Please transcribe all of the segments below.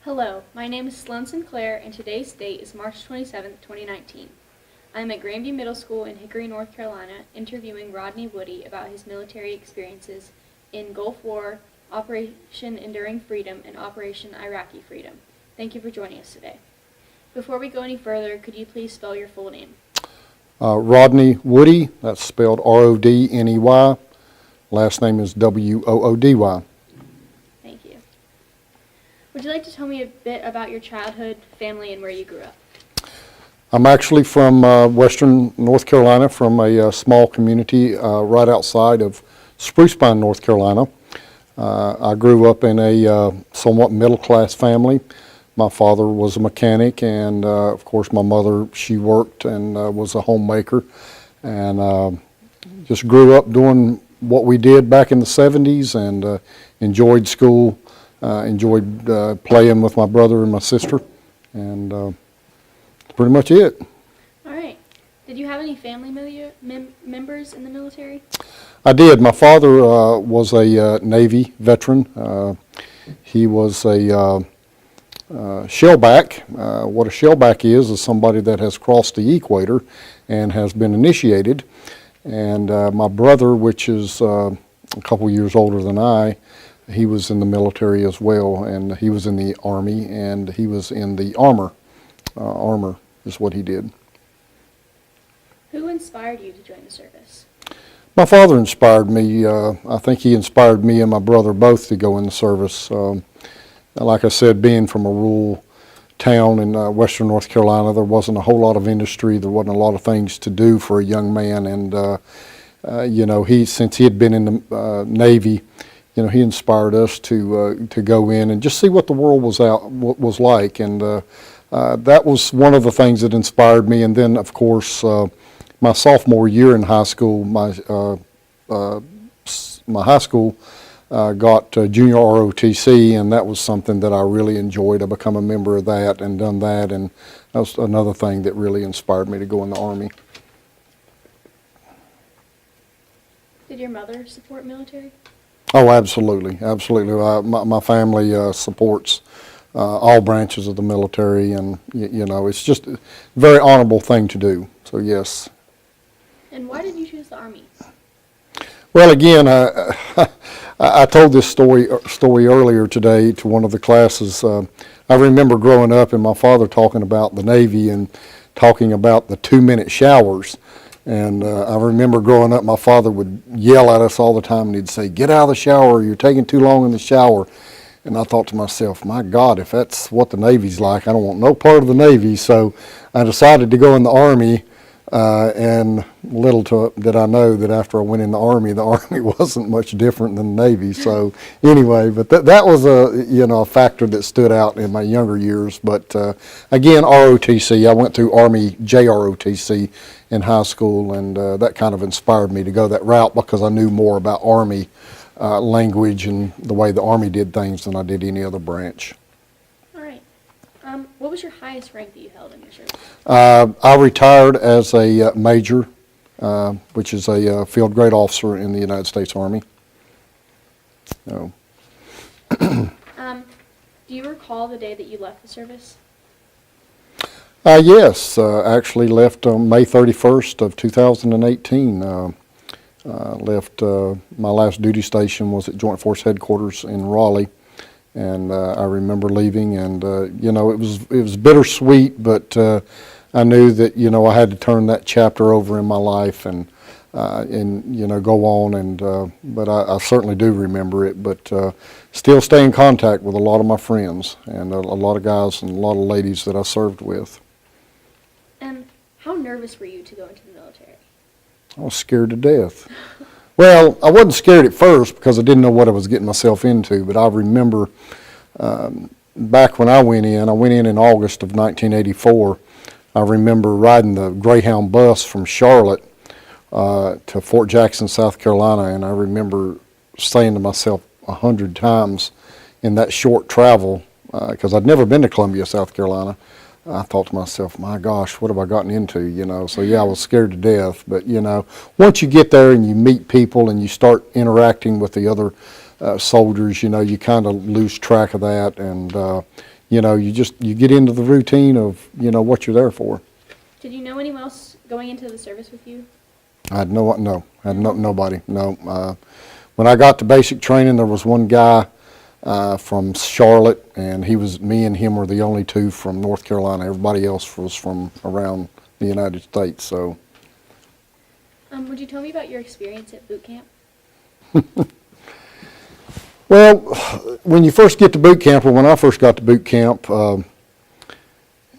Hello, my name is Sloan Sinclair, and today's date is March 27, 2019. I am at Grandview Middle School in Hickory, North Carolina, interviewing Rodney Woody about his military experiences in Gulf War, Operation Enduring Freedom, and Operation Iraqi Freedom. Thank you for joining us today. Before we go any further, could you please spell your full name? Rodney Woody, that's spelled R-O-D-N-E-Y. Last name is W-O-O-D-Y. Thank you. Would you like to tell me a bit about your childhood, family, and where you grew up? I'm actually from western North Carolina, from a small community right outside of Spruce Pine, North Carolina. I grew up in a somewhat middle-class family. My father was a mechanic, and of course my mother, she worked and was a homemaker, and just grew up doing what we did back in the 70s, and enjoyed school, enjoyed playing with my brother and my sister, and that's pretty much it. All right. Did you have any family members in the military? I did. My father was a Navy veteran. He was a shellback. What a shellback is somebody that has crossed the equator and has been initiated. And my brother, which is a couple years older than I, he was in the military as well, and he was in the Army, and he was in the armor. Armor is what he did. Who inspired you to join the service? My father inspired me. I think he inspired me and my brother both to go in the service. Like I said, being from a rural town in western North Carolina, there wasn't a whole lot of industry. There wasn't a lot of things to do for a young man, and you know, since he had been in the Navy, you know, he inspired us to go in and just see what the world was like, and that was one of the things that inspired me. And then, of course, my sophomore year in high school, my high school got junior ROTC, and that was something that I really enjoyed. I become a member of that and done that, and that was another thing that really inspired me to go in the Army. Did your mother support military? Oh, absolutely, absolutely. My family supports all branches of the military, and you know, it's just a very honorable thing to do. So yes. And why did you choose the Army? Well, again, I told this story earlier today to one of the classes. I remember growing up and my father talking about the Navy and talking about the 2-minute showers. And I remember growing up, my father would yell at us all the time, and he'd say, "Get out of the shower, you're taking too long in the shower." And I thought to myself, my God, if that's what the Navy's like, I don't want no part of the Navy. So I decided to go in the Army. And little did I know that after I went in the Army wasn't much different than the Navy. So anyway, but that was a factor that stood out in my younger years. But again, ROTC, I went through Army JROTC in high school, and that kind of inspired me to go that route because I knew more about Army language and the way the Army did things than I did any other branch. What was your highest rank that you held in your service? I retired as a major, which is a field grade officer in the United States Army. So. Do you recall the day that you left the service? Yes, actually left on May 31st of 2018. Left, my last duty station was at Joint Force Headquarters in Raleigh. And I remember leaving, and you know, it was bittersweet, but I knew that, you know, I had to turn that chapter over in my life and you know, go on. And but I certainly do remember it. But still stay in contact with a lot of my friends and a lot of guys and a lot of ladies that I served with. And how nervous were you to go into the military? I was scared to death. Well, I wasn't scared at first because I didn't know what I was getting myself into, but I remember back when I went in August of 1984, I remember riding the Greyhound bus from Charlotte to Fort Jackson, South Carolina, and I remember saying to myself 100 times in that short travel, because I'd never been to Columbia, South Carolina, I thought to myself, my gosh, what have I gotten into, you know? So yeah, I was scared to death. But you know, once you get there and you meet people and you start interacting with the other soldiers, you know, you kind of lose track of that, and you get into the routine of, what you're there for. Did you know anyone else going into the service with you? I had nobody. No. When I got to basic training, there was one guy from Charlotte, and me and him were the only two from North Carolina. Everybody else was from around the United States. So, would you tell me about your experience at boot camp? well, when you first get to boot camp, or when I first got to boot camp,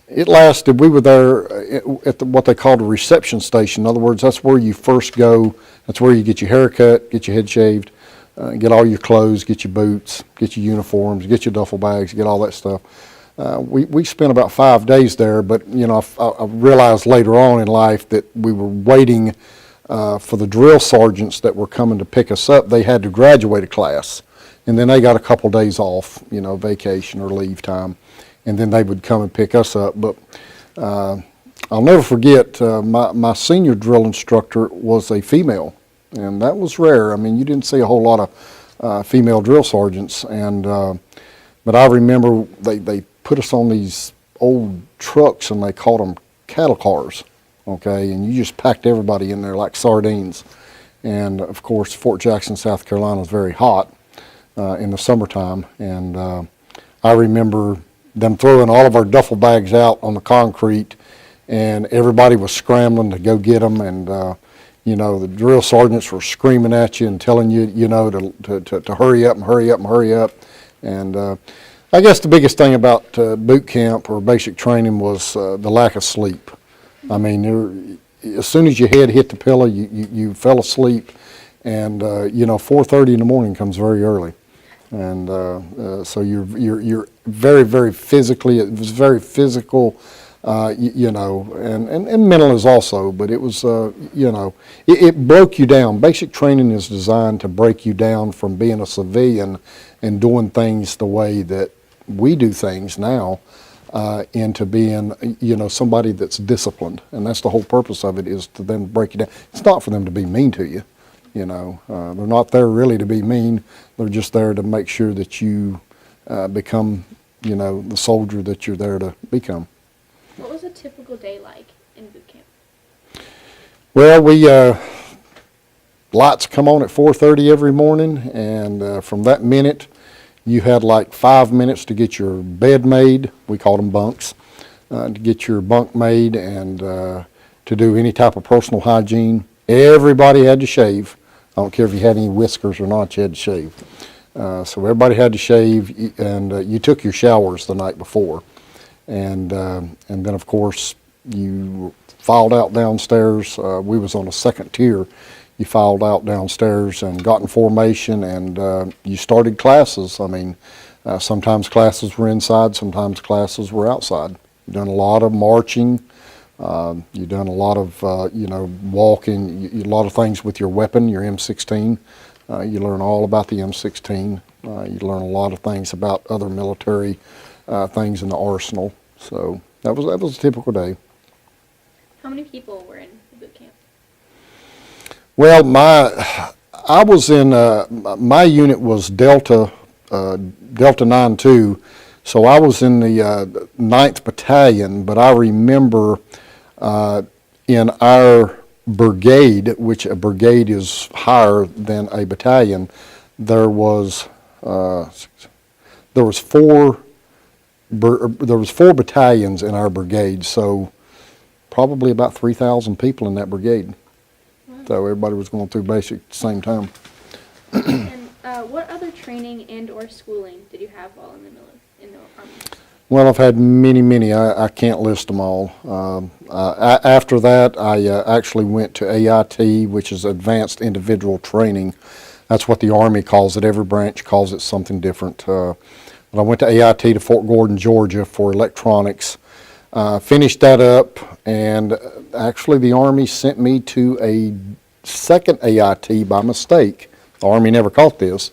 it lasted. We were there at what they called a reception station. In other words, that's where you first go. That's where you get your hair cut, get your head shaved, get all your clothes, get your boots, get your uniforms, get your duffel bags, get all that stuff. We spent about 5 days there, but I realized later on in life that we were waiting for the drill sergeants that were coming to pick us up. They had to graduate a class, and then they got a couple days off, vacation or leave time, and then they would come and pick us up. But I'll never forget, my senior drill instructor was a female, and that was rare. I mean, you didn't see a whole lot of female drill sergeants, but I remember they put us on these old trucks, and they called them cattle cars, okay, and you just packed everybody in there like sardines. And of course, Fort Jackson, South Carolina is very hot in the summertime, and I remember them throwing all of our duffel bags out on the concrete, and everybody was scrambling to go get them, and the drill sergeants were screaming at you and telling you, to hurry up and hurry up and hurry up. And I guess the biggest thing about boot camp or basic training was the lack of sleep. I mean, as soon as your head hit the pillow, you fell asleep, and 4:30 in the morning comes very early, and so you're very, very physically. It was very physical, and mental is also. But it was it broke you down. Basic training is designed to break you down from being a civilian and doing things the way that we do things now, into being, somebody that's disciplined. And that's the whole purpose of it, is to then break you down. It's not for them to be mean to you, They're not there really to be mean. They're just there to make sure that you become, the soldier that you're there to become. What was a typical day like in boot camp? Well, lights come on at 4:30 every morning, and from that minute, you had like 5 minutes to get your bed made. We called them bunks. To get your bunk made, and to do any type of personal hygiene. Everybody had to shave. I don't care if you had any whiskers or not, you had to shave. So everybody had to shave, and you took your showers the night before. And then, of course, you filed out downstairs. We was on a second tier. You filed out downstairs and got in formation, and you started classes. I mean, sometimes classes were inside, sometimes classes were outside. You've done a lot of marching. You've done a lot of, walking, a lot of things with your weapon, your M16. You learn all about the M16. You learn a lot of things about other military things in the arsenal. So that was a typical day. How many people were in the boot camp? Well, I was in, my unit was Delta 9-2, so I was in the 9th Battalion, but I remember in our brigade, which a brigade is higher than a battalion, there was 4 battalions in our brigade, so probably about 3,000 people in that brigade. So everybody was going through basic at the same time. And what other training and or schooling did you have while in the Army? Well, I've had many. I can't list them all. After that, I actually went to AIT, which is Advanced Individual Training. That's what the Army calls it. Every branch calls it something different. But I went to AIT to Fort Gordon, Georgia for electronics. Finished that up, and actually the Army sent me to a second AIT by mistake. The Army never caught this,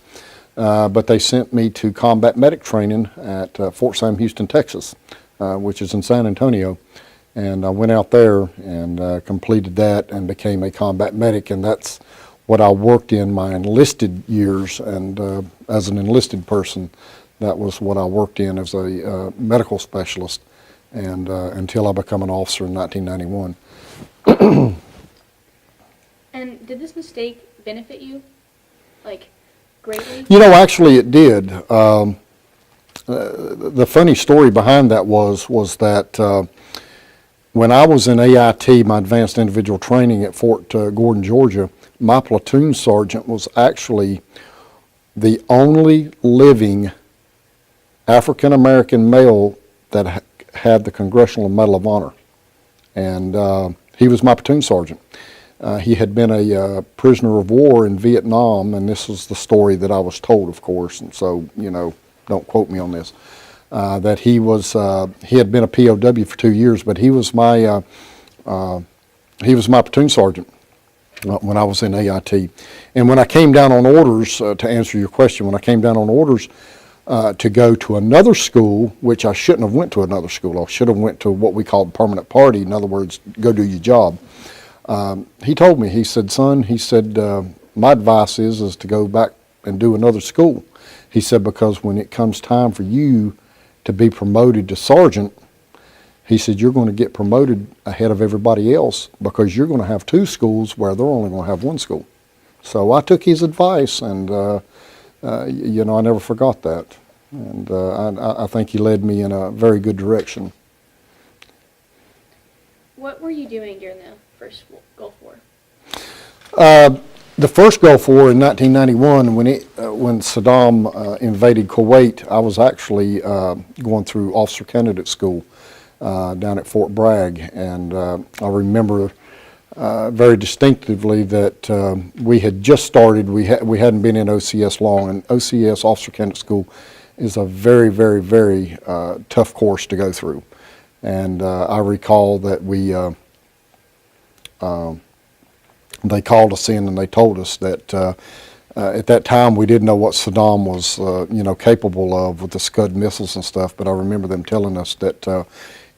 but they sent me to combat medic training at Fort Sam Houston, Texas, which is in San Antonio. And I went out there and completed that and became a combat medic, and that's what I worked in my enlisted years. And as an enlisted person, that was what I worked in as a medical specialist, and until I became an officer in 1991. And did this mistake benefit you, like, greatly? You know, actually it did. The funny story behind that was that when I was in AIT, my Advanced Individual Training at Fort Gordon, Georgia, my platoon sergeant was actually the only living African-American male that had the Congressional Medal of Honor. And he was my platoon sergeant. He had been a prisoner of war in Vietnam, and this was the story that I was told, of course, and so, you know, don't quote me on this, that he had been a POW for 2 years, but he was my platoon sergeant when I was in AIT. And when I came down on orders, to answer your question, when I came down on orders to go to another school, which I shouldn't have went to another school, I should have went to what we called permanent party, in other words, go do your job. He told me, he said, son, he said, my advice is to go back and do another school. He said, because when it comes time for you to be promoted to sergeant, he said, you're going to get promoted ahead of everybody else because you're going to have two schools where they're only going to have one school. So I took his advice, and, you know, I never forgot that. And I think he led me in a very good direction. What were you doing during the first Gulf War? The first Gulf War in 1991, when Saddam invaded Kuwait, I was actually going through officer candidate school down at Fort Bragg, and I remember very distinctively that we had just started. We hadn't been in OCS long, and OCS officer candidate school is a very, very, very tough course to go through. And I recall that they called us in and they told us that at that time we didn't know what Saddam was, you know, capable of with the Scud missiles and stuff. But I remember them telling us that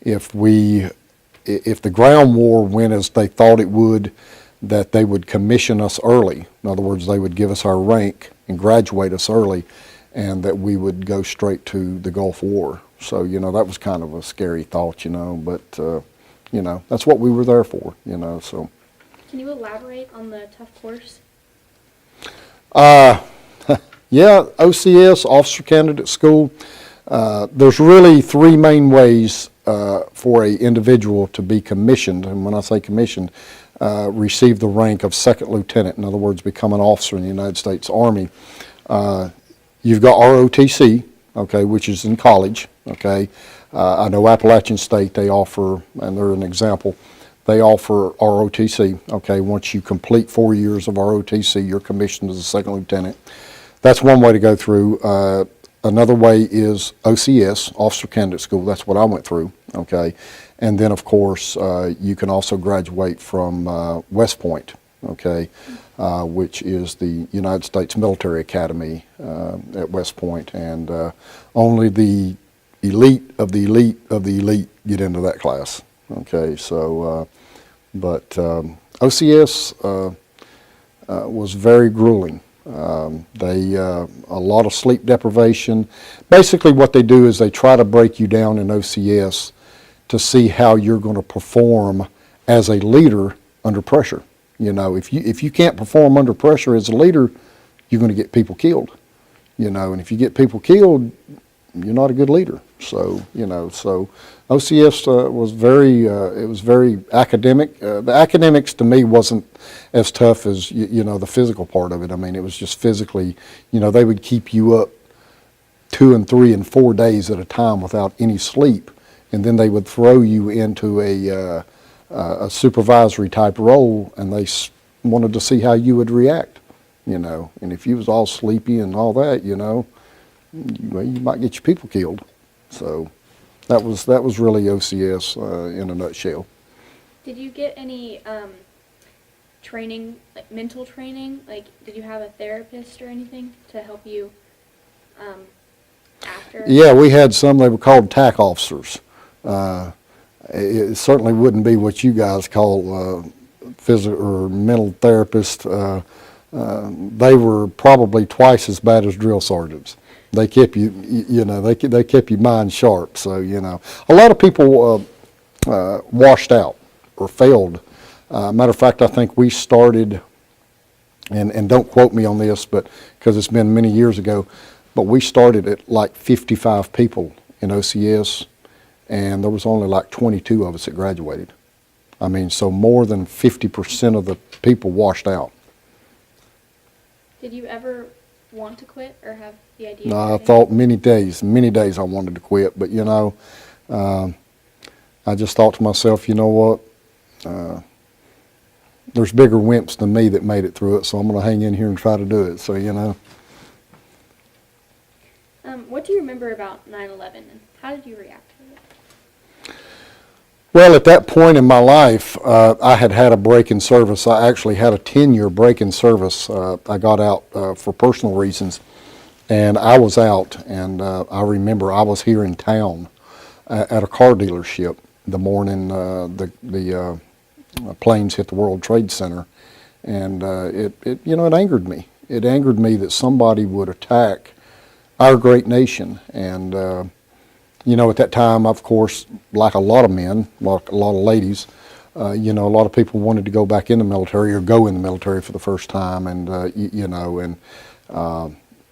if the ground war went as they thought it would, that they would commission us early. In other words, they would give us our rank and graduate us early, and that we would go straight to the Gulf War. So, you know, that was kind of a scary thought, you know, but, you know, that's what we were there for, you know, so. Can you elaborate on the tough course? Yeah, OCS, Officer Candidate School. There's really three main ways for an individual to be commissioned, and when I say commissioned, receive the rank of second lieutenant, in other words, become an officer in the United States Army. You've got ROTC, okay, which is in college, okay. I know Appalachian State, they offer, and they're an example, they offer ROTC, okay. Once you complete 4 years of ROTC, you're commissioned as a second lieutenant. That's one way to go through. Another way is OCS, Officer Candidate School. That's what I went through, okay. And then, of course, you can also graduate from West Point, okay, which is the United States Military Academy at West Point, and only the elite of the elite of the elite get into that class, okay. So, but OCS was very grueling. A lot of sleep deprivation. Basically what they do is they try to break you down in OCS to see how you're going to perform as a leader under pressure. You know, if you can't perform under pressure as a leader, you're going to get people killed. You know, and if you get people killed, you're not a good leader. So, you know, so OCS was very academic. The academics to me wasn't as tough as, you know, the physical part of it. I mean, it was just physically, you know, they would keep you up 2 and 3 and 4 days at a time without any sleep, and then they would throw you into a supervisory type role, and they wanted to see how you would react, you know. And if you was all sleepy and all that, you know, you might get your people killed. So that was really OCS in a nutshell. Did you get any training, like mental training? Like, did you have a therapist or anything to help you after? Yeah, we had some. They were called TAC officers. It certainly wouldn't be what you guys call physical or mental therapists. They were probably twice as bad as drill sergeants. they kept they kept your mind sharp. So a lot of people washed out or failed. Matter of fact, I think we started, and don't quote me on this, but because it's been many years ago, but we started at like 55 people in OCS, and there was only like 22 of us that graduated. I mean, so more than 50% of the people washed out. Did you ever want to quit or have the idea? No, I thought many days I wanted to quit, but I just thought to myself, you know what? There's bigger wimps than me that made it through it, so I'm going to hang in here and try to do it. So What do you remember about 9/11, and how did you react to it? Well, at that point in my life, I had had a break in service. I actually had a 10-year break in service. I got out for personal reasons, and I was out. And I remember I was here in town at a car dealership the morning the planes hit the World Trade Center, and it angered me. It angered me that somebody would attack our great nation. And at that time, of course, like a lot of men, like a lot of ladies, a lot of people wanted to go back in the military or go in the military for the first time, and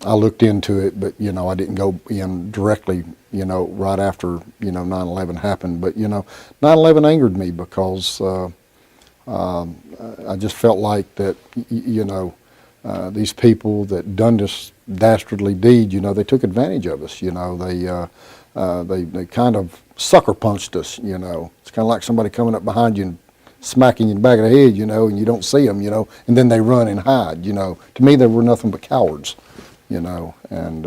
I looked into it, but I didn't go in directly, right after 9/11 happened. But 9/11 angered me because I just felt like that these people that done this dastardly deed, they took advantage of us. They kind of sucker punched us. It's kind of like somebody coming up behind you and smacking you in the back of the head, and you don't see them, and then they run and hide. To me, they were nothing but cowards, and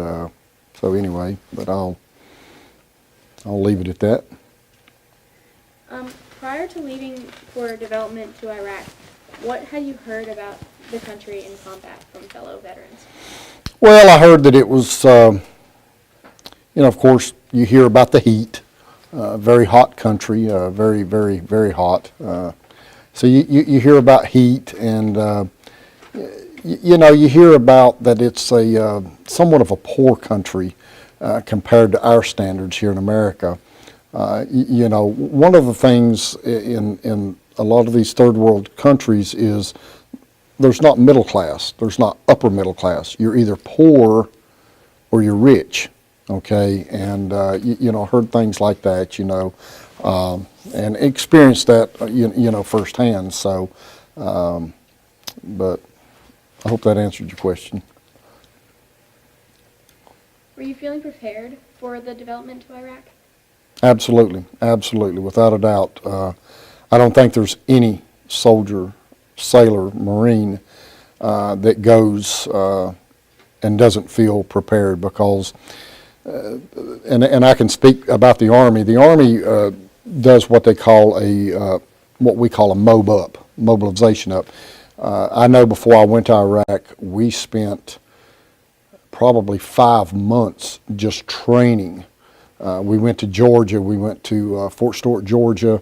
so anyway. But I'll leave it at that. Prior to leaving for development to Iraq, what had you heard about the country in combat from fellow veterans? Well, I heard that it was, of course, you hear about the heat, very hot country, very, very, very hot. So you hear about heat, and you hear about that it's a somewhat of a poor country compared to our standards here in America. One of the things in a lot of these third world countries is there's not middle class, there's not upper middle class. You're either poor or you're rich, okay? And heard things like that, and experienced that, firsthand. So, but I hope that answered your question. Were you feeling prepared for the development to Iraq? Absolutely, absolutely, without a doubt. I don't think there's any soldier, sailor, Marine that goes and doesn't feel prepared, because, and I can speak about the Army. The Army does what they call what we call a MOB up, mobilization up. I know before I went to Iraq, we spent probably 5 months just training. We went to Georgia, we went to Fort Stewart, Georgia,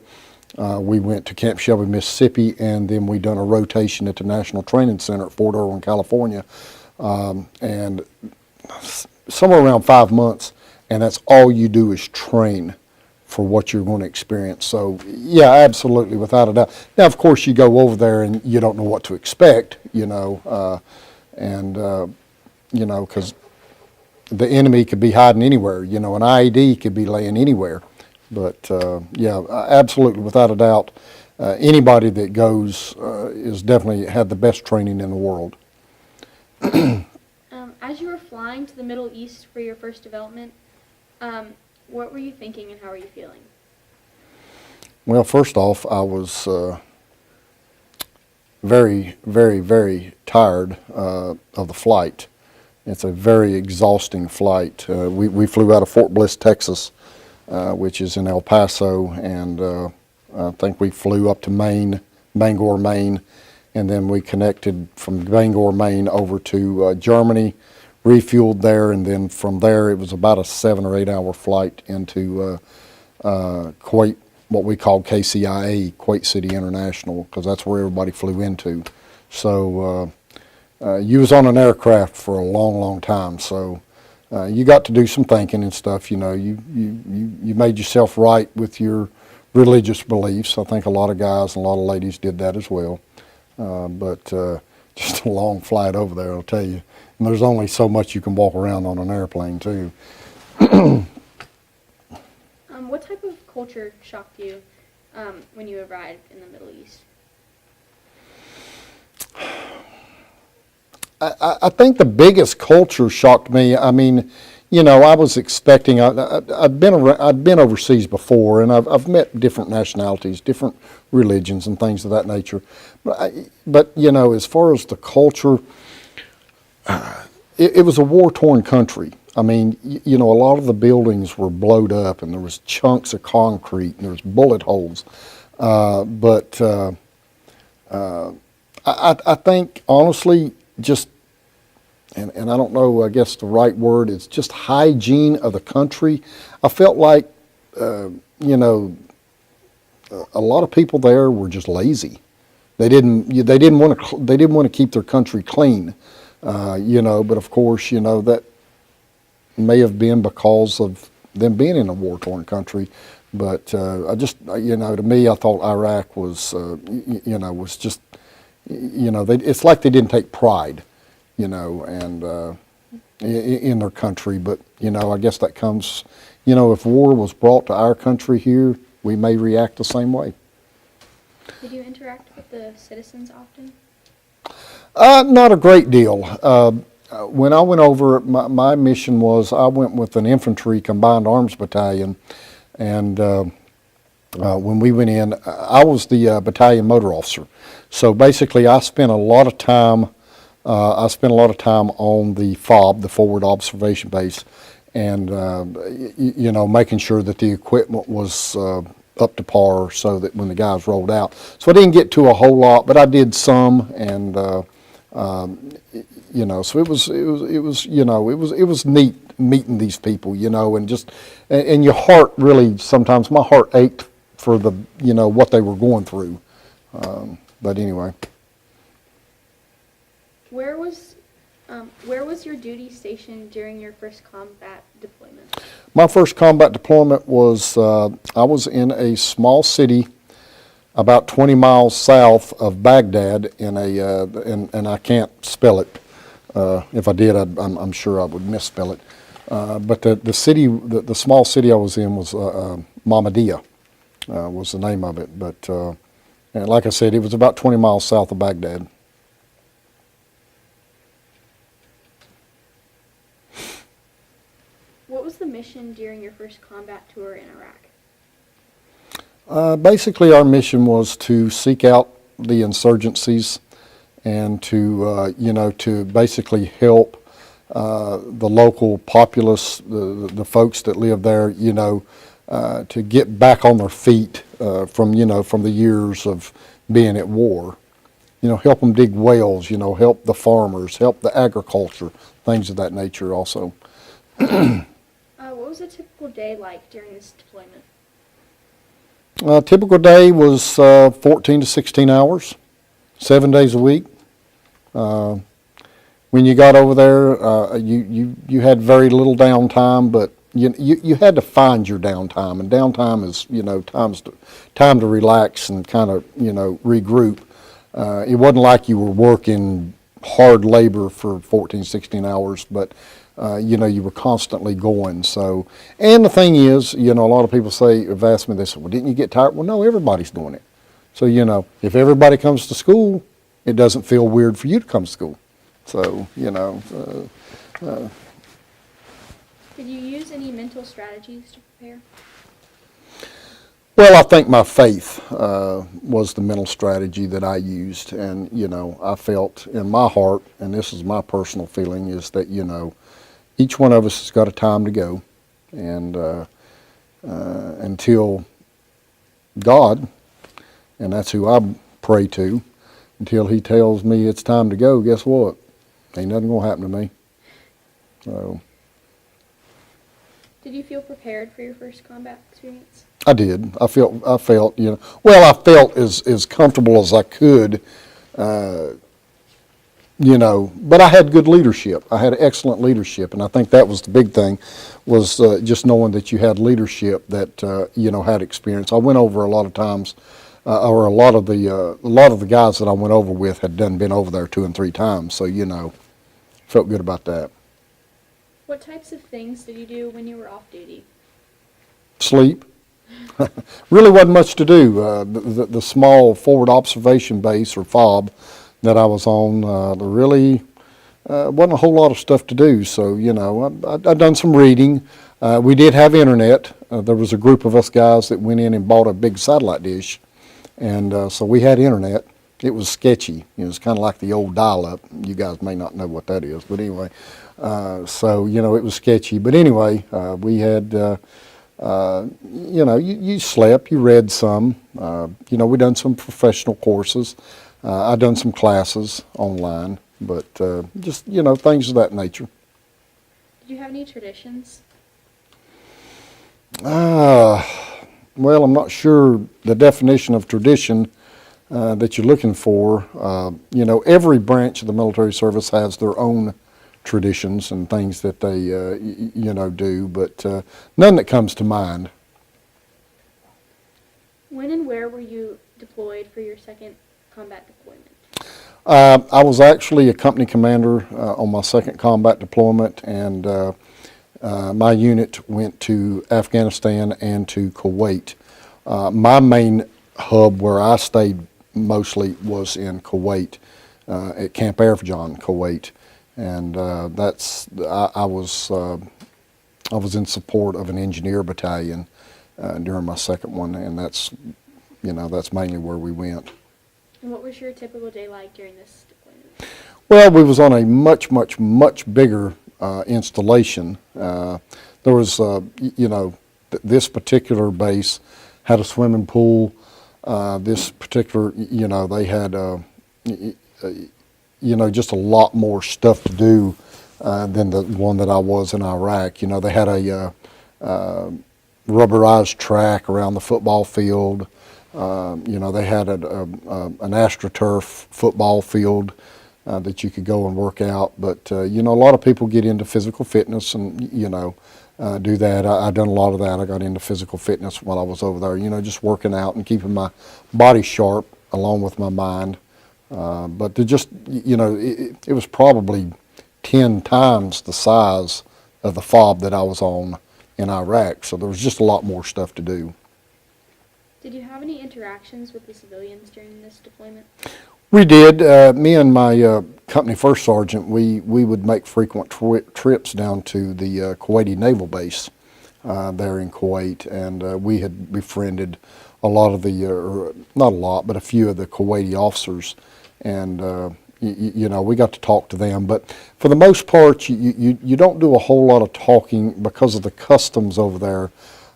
we went to Camp Shelby, Mississippi, and then we done a rotation at the National Training Center at Fort Irwin, California, and somewhere around 5 months, and that's all you do is train for what you're going to experience. So yeah, absolutely, without a doubt. Now, of course, you go over there and you don't know what to expect, because the enemy could be hiding anywhere, an IED could be laying anywhere. But yeah, absolutely, without a doubt, anybody that goes is definitely had the best training in the world. As you were flying to the Middle East for your first development, what were you thinking and how were you feeling? Well, first off, I was very, very, very tired of the flight. It's a very exhausting flight. We flew out of Fort Bliss, Texas, which is in El Paso, and I think we flew up to Maine, Bangor, Maine, and then we connected from Bangor, Maine over to Germany, refueled there, and then from there it was about a 7 or 8 hour flight into Kuwait, what we call KCIA, Kuwait City International, because that's where everybody flew into. So you was on an aircraft for a long, long time. So You got to do some thinking and stuff. You made yourself right with your religious beliefs. I think a lot of guys and a lot of ladies did that as well. But just a long flight over there, I'll tell you. And there's only so much you can walk around on an airplane, too. What type of culture shocked you when you arrived in the Middle East? I think the biggest culture shocked me. I mean, I was expecting. I'd been overseas before, and I've met different nationalities, different religions, and things of that nature. But as far as the culture, it was a war-torn country. I mean, a lot of the buildings were blowed up, and there was chunks of concrete, and there was bullet holes. But I think honestly, just and I don't know, I guess the right word is just hygiene of the country. I felt like a lot of people there were just lazy. They didn't want to keep their country clean. But of course, that may have been because of them being in a war-torn country. But to me, I thought Iraq was, was just, it's like they didn't take pride, and in their country. But, I guess that comes, if war was brought to our country here, we may react the same way. Did you interact with the citizens often? Not a great deal. When I went over, my mission was I went with an infantry combined arms battalion, and when we went in, I was the battalion motor officer. So basically, I spent a lot of time. On the FOB, the forward observation base, and making sure that the equipment was up to par, so that when the guys rolled out. So I didn't get to a whole lot, but I did some, and so it was neat meeting these people, and your heart really, sometimes my heart ached for the what they were going through. But anyway. Where was your duty station during your first combat deployment? My first combat deployment was I was in a small city about 20 miles south of Baghdad and I can't spell it. If I did, I'm sure I would misspell it. But the small city I was in was Mahmadiyah, was the name of it. But and like I said, it was about 20 miles south of Baghdad. What was the mission during your first combat tour in Iraq? Basically, our mission was to seek out the insurgencies and to basically help the local populace, the folks that live there, to get back on their feet from the years of being at war. Help them dig wells, help the farmers, help the agriculture, things of that nature also. What was a typical day like during this deployment? A typical day was 14 to 16 hours, 7 days a week. When you got over there, you had very little downtime, but you had to find your downtime, and downtime is time to relax and kind of regroup. It wasn't like you were working hard labor for 14, 16 hours, but you were constantly going. So, and the thing is, a lot of people have asked me, they say, well, didn't you get tired? Well, no, everybody's doing it. So, if everybody comes to school, it doesn't feel weird for you to come to school. So, Did you use any mental strategies to prepare? Well, I think my faith was the mental strategy that I used. And, I felt in my heart, and this is my personal feeling, is that, each one of us has got a time to go, and until God, and that's who I pray to, until He tells me it's time to go, guess what? Ain't nothing gonna happen to me. So. Did you feel prepared for your first combat experience? I did. I felt, I felt as comfortable as I could. but I had good leadership. I had excellent leadership, and I think that was the big thing, was just knowing that you had leadership that had experience. I went over a lot of times, or a lot of the guys that I went over with had been over there 2 and 3 times, so felt good about that. What types of things did you do when you were off duty? Sleep. Really wasn't much to do. The small forward observation base, or FOB, that I was on, there really wasn't a whole lot of stuff to do. So, I'd done some reading. We did have internet. There was a group of us guys that went in and bought a big satellite dish, and so we had internet. It was sketchy. It was kind of like the old dial-up. You guys may not know what that is, but anyway. So, it was sketchy. But anyway, we had... you slept, you read some, we done some professional courses. I done some classes online, but just, things of that nature. Did you have any traditions? Well, I'm not sure the definition of tradition that you're looking for. Every branch of the military service has their own traditions and things that they, do, but none that comes to mind. When and where were you deployed for your second combat deployment? I was actually a company commander on my second combat deployment, and my unit went to Afghanistan and to Kuwait. My main hub where I stayed mostly was in Kuwait, at Camp Arifjan, Kuwait. And I was in support of an engineer battalion during my second one, and that's mainly where we went. And what was your typical day like during this deployment? Well, we was on a much, much, much bigger installation. There was, this particular base had a swimming pool. This particular, they had just a lot more stuff to do than the one that I was in Iraq. They had a rubberized track around the football field. They had an AstroTurf football field that you could go and work out. But, a lot of people get into physical fitness and, do that. I done a lot of that. I got into physical fitness while I was over there, just working out and keeping my body sharp along with my mind. But to just, it was probably 10 times the size of the FOB that I was on in Iraq, so there was just a lot more stuff to do. Did you have any interactions with the civilians during this deployment? We did. Me and my company first sergeant, we would make frequent trips down to the Kuwaiti Naval Base there in Kuwait, and we had befriended a lot of the, not a lot, but a few of the Kuwaiti officers. And, we got to talk to them. But for the most part, you don't do a whole lot of talking because of the customs over there.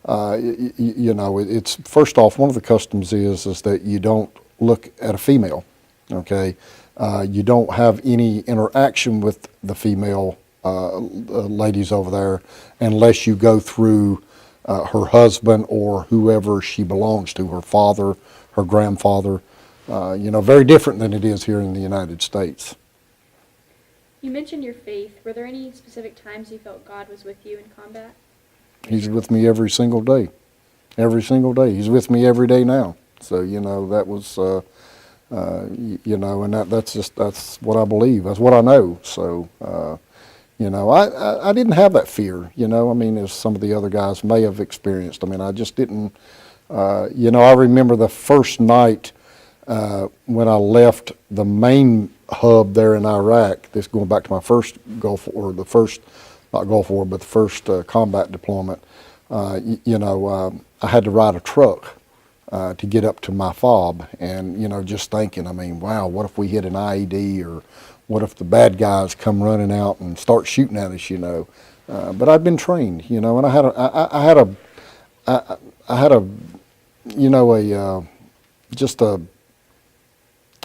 It's, first off, one of the customs is that you don't look at a female, okay? You don't have any interaction with the female ladies over there unless you go through her husband or whoever she belongs to, her father, her grandfather. Very different than it is here in the United States. You mentioned your faith. Were there any specific times you felt God was with you in combat? He's with me every single day. Every single day. He's with me every day now. So, that was, and that's what I believe. That's what I know. So, I didn't have that fear, as some of the other guys may have experienced. I just didn't, I remember the first night when I left the main hub there in Iraq, this going back to my first Gulf War, not Gulf War, but the first combat deployment, I had to ride a truck to get up to my FOB, and, just thinking, wow, what if we hit an IED, or what if the bad guys come running out and start shooting at us, but I'd been trained, and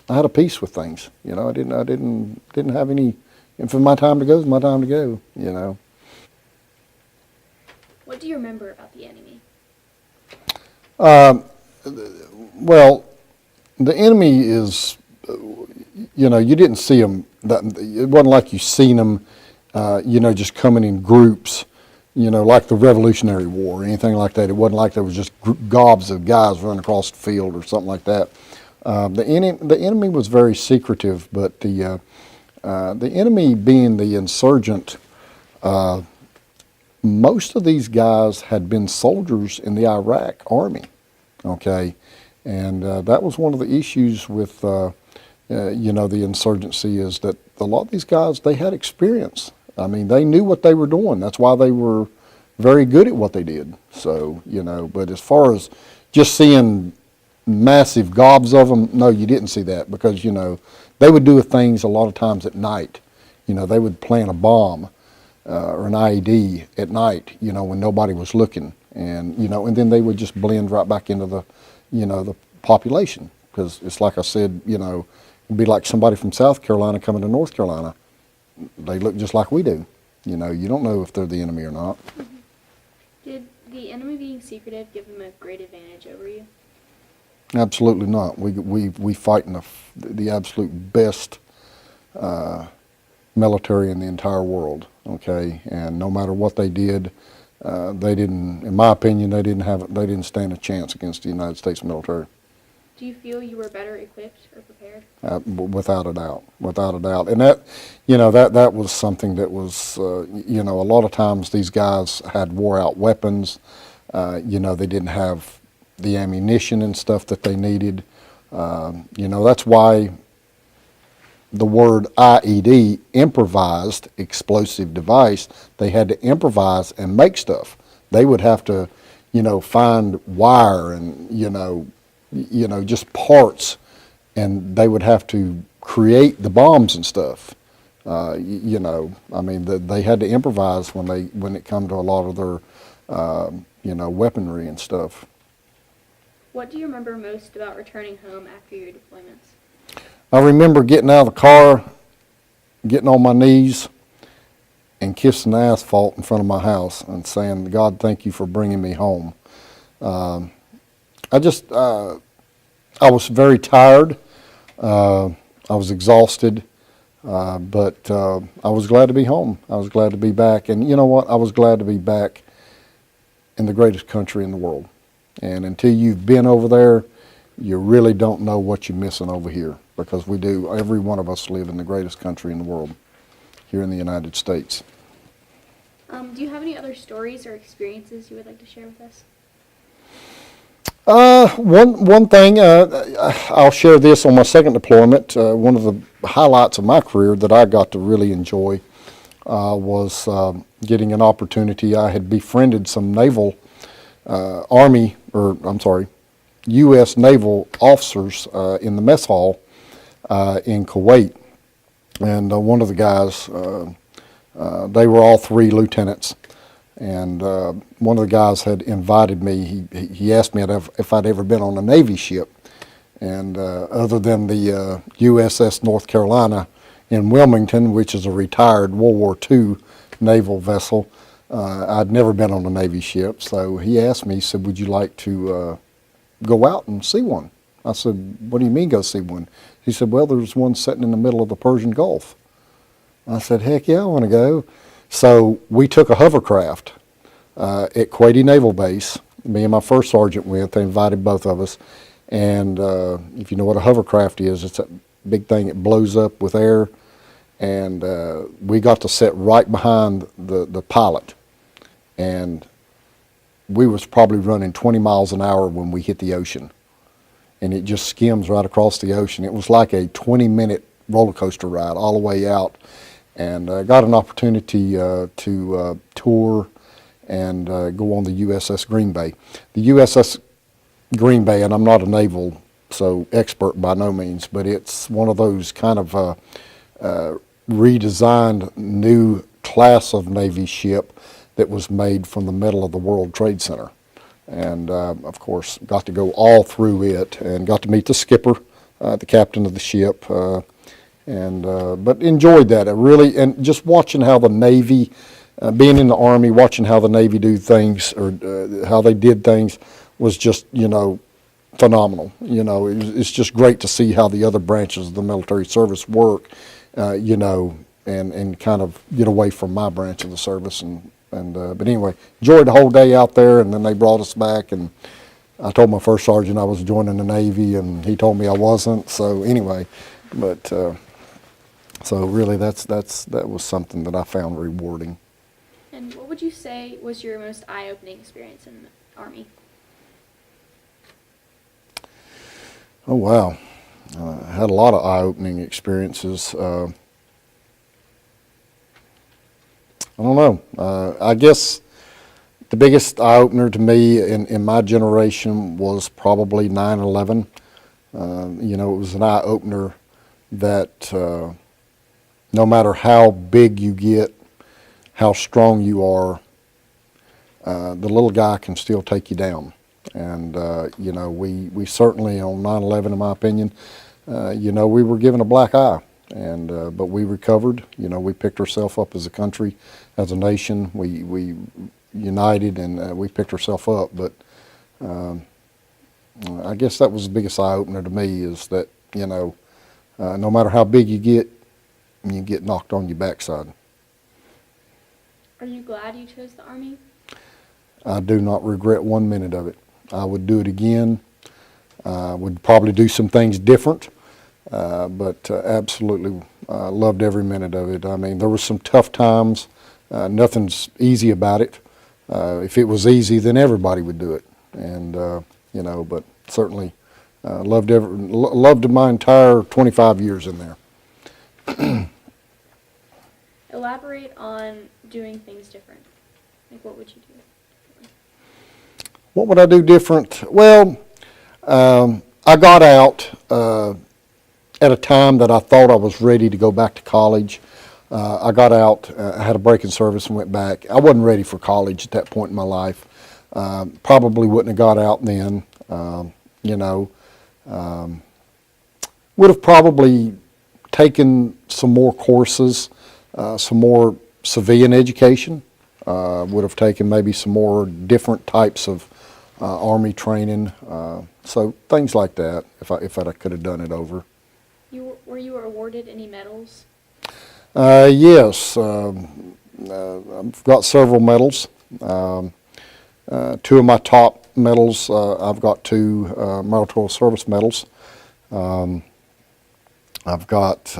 I had a peace with things, I didn't have any, and for my time to go, it's my time to go, What do you remember about the enemy? Well, the enemy is, you didn't see them it wasn't like you seen them, just coming in groups, like the Revolutionary War or anything like that. It wasn't like there was just gobs of guys running across the field or something like that. The enemy was very secretive, but the enemy being the insurgent, most of these guys had been soldiers in the Iraq army, okay? And that was one of the issues with, the insurgency, is that a lot of these guys, they had experience. I mean, they knew what they were doing. That's why they were very good at what they did. So, but as far as just seeing massive gobs of them, no, you didn't see that, because, they would do things a lot of times at night. They would plant a bomb or an IED at night, when nobody was looking. And, and then they would just blend right back into the population. Because it's like I said, it'd be like somebody from South Carolina coming to North Carolina. They look just like we do. You don't know if they're the enemy or not. Mm-hmm. Did the enemy being secretive give them a great advantage over you? Absolutely not. We fight in the absolute best military in the entire world. Okay, and no matter what they did, they didn't. In my opinion, they didn't stand a chance against the United States military. Do you feel you were better equipped or prepared? Without a doubt, and that was something that was, a lot of times these guys had wore out weapons. They didn't have the ammunition and stuff that they needed. That's why the word IED, improvised explosive device, they had to improvise and make stuff. They would have to, find wire and, just parts, and they would have to create the bombs and stuff. I mean, they had to improvise when it come to a lot of their, weaponry and stuff. What do you remember most about returning home after your deployments? I remember getting out of the car, getting on my knees, and kissing the asphalt in front of my house and saying, "God, thank you for bringing me home." I was very tired. I was exhausted, but I was glad to be home. I was glad to be back. And you know what? I was glad to be back in the greatest country in the world. And until you've been over there, you really don't know what you're missing over here, because we do. Every one of us live in the greatest country in the world, here in the United States. Do you have any other stories or experiences you would like to share with us? One thing, I'll share this on my second deployment. One of the highlights of my career that I got to really enjoy was getting an opportunity. I had befriended some U.S. naval officers in the mess hall in Kuwait. And one of the guys, they were all three lieutenants. And one of the guys had invited me. He asked me if I'd ever been on a Navy ship. And other than the USS North Carolina in Wilmington, which is a retired World War II naval vessel, I'd never been on a Navy ship. So he asked me, he said, "Would you like to go out and see one?" I said, "What do you mean go see one?" He said, "Well, there's one sitting in the middle of the Persian Gulf." I said, "Heck yeah, I want to go." So we took a hovercraft at Kuwaiti Naval Base. Me and my first sergeant went. They invited both of us. And if you know what a hovercraft is, it's a big thing. It blows up with air. And we got to sit right behind the pilot. And we was probably running 20 miles an hour when we hit the ocean. And it just skims right across the ocean. It was like a 20-minute roller coaster ride all the way out. And I got an opportunity to tour and go on the USS Green Bay. The USS Green Bay, and I'm not a naval expert by no means, but it's one of those kind of redesigned new class of Navy ship that was made from the metal of the World Trade Center. And of course, got to go all through it and got to meet the skipper, the captain of the ship. But enjoyed that. And just watching how the Navy, being in the Army, watching how the Navy do things, or how they did things, was just, phenomenal. It's just great to see how the other branches of the military service work, you know, and kind of get away from my branch of the service. But anyway, enjoyed the whole day out there, and then they brought us back, and I told my first sergeant I was joining the Navy, and he told me I wasn't. So anyway, but so really that was something that I found rewarding. And what would you say was your most eye-opening experience in the Army? Oh wow, I had a lot of eye-opening experiences. I don't know. I guess the biggest eye-opener to me in my generation was probably 9/11. You know, it was an eye-opener that no matter how big you get, how strong you are, the little guy can still take you down. And, you know, we certainly on 9/11, in my opinion, you know, we were given a black eye. But we recovered. You know, we picked ourselves up as a country, as a nation. We united, and we picked ourselves up. But I guess that was the biggest eye-opener to me, is that, you know, no matter how big you get knocked on your backside. Are you glad you chose the Army? I do not regret 1 minute of it. I would do it again. Would probably do some things different, but absolutely loved every minute of it. I mean, there were some tough times. Nothing's easy about it. If it was easy, then everybody would do it. And you know, but certainly loved my entire 25 years in there. Elaborate on doing things different. Like, what would you do? What would I do different? Well, I got out at a time that I thought I was ready to go back to college. I got out, I had a break in service and went back. I wasn't ready for college at that point in my life. Probably wouldn't have got out then. You know, would have probably taken some more courses, some more civilian education. Would have taken maybe some more different types of Army training. So things like that, if I could have done it over. Were you awarded any medals? Yes, I've got several medals. Two of my top medals, I've got two meritorious service medals. I've got,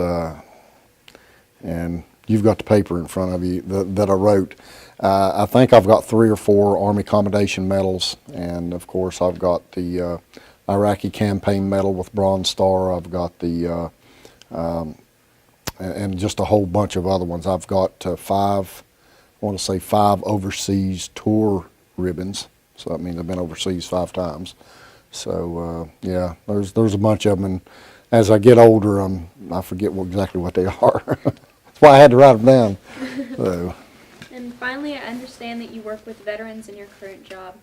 and you've got the paper in front of you that I wrote. I think I've got 3 or 4 Army Commendation medals, and of course I've got the Iraqi Campaign Medal with Bronze Star. I've got the and just a whole bunch of other ones. I've got 5 overseas tour ribbons. So that means I've been overseas 5 times. So yeah, there's a bunch of them, and as I get older, I forget exactly what they are. That's why I had to write them down. So. And finally, I understand that you work with veterans in your current job.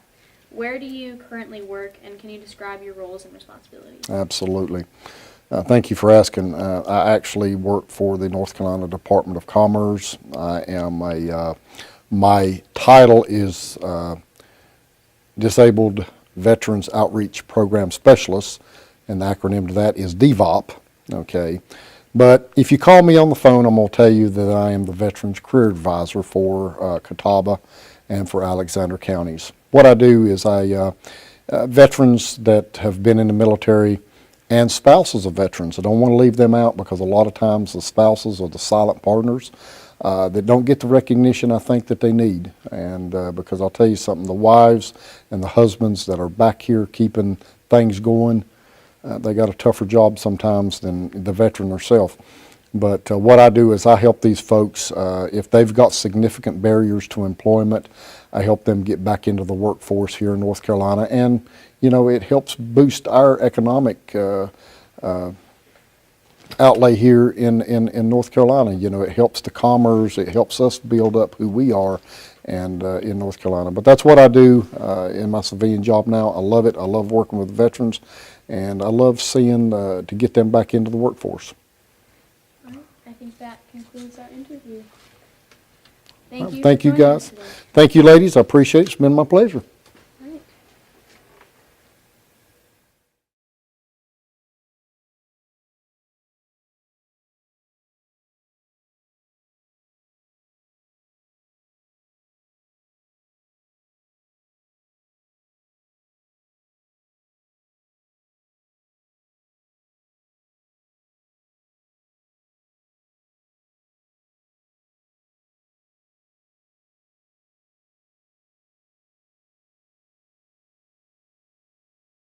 Where do you currently work, and can you describe your roles and responsibilities? Absolutely. Thank you for asking. I actually work for the North Carolina Department of Commerce. I am my title is Disabled Veterans Outreach Program Specialist, and the acronym to that is DVOP. Okay. But if you call me on the phone, I'm going to tell you that I am the Veterans Career Advisor for Catawba and for Alexander counties. What I do is veterans that have been in the military and spouses of veterans. I don't want to leave them out, because a lot of times the spouses are the silent partners that don't get the recognition I think that they need. And because I'll tell you something, the wives and the husbands that are back here keeping things going, they got a tougher job sometimes than the veteran herself. But what I do is I help these folks, if they've got significant barriers to employment, I help them get back into the workforce here in North Carolina. And, you know, it helps boost our economic outlay here in North Carolina. You know, it helps the commerce, it helps us build up who we are and in North Carolina. But that's what I do in my civilian job now. I love it. I love working with veterans, and I love seeing to get them back into the workforce. All right. I think that concludes our interview. Thank you. Thank you, guys. Thank you, ladies. I appreciate it. It's been my pleasure.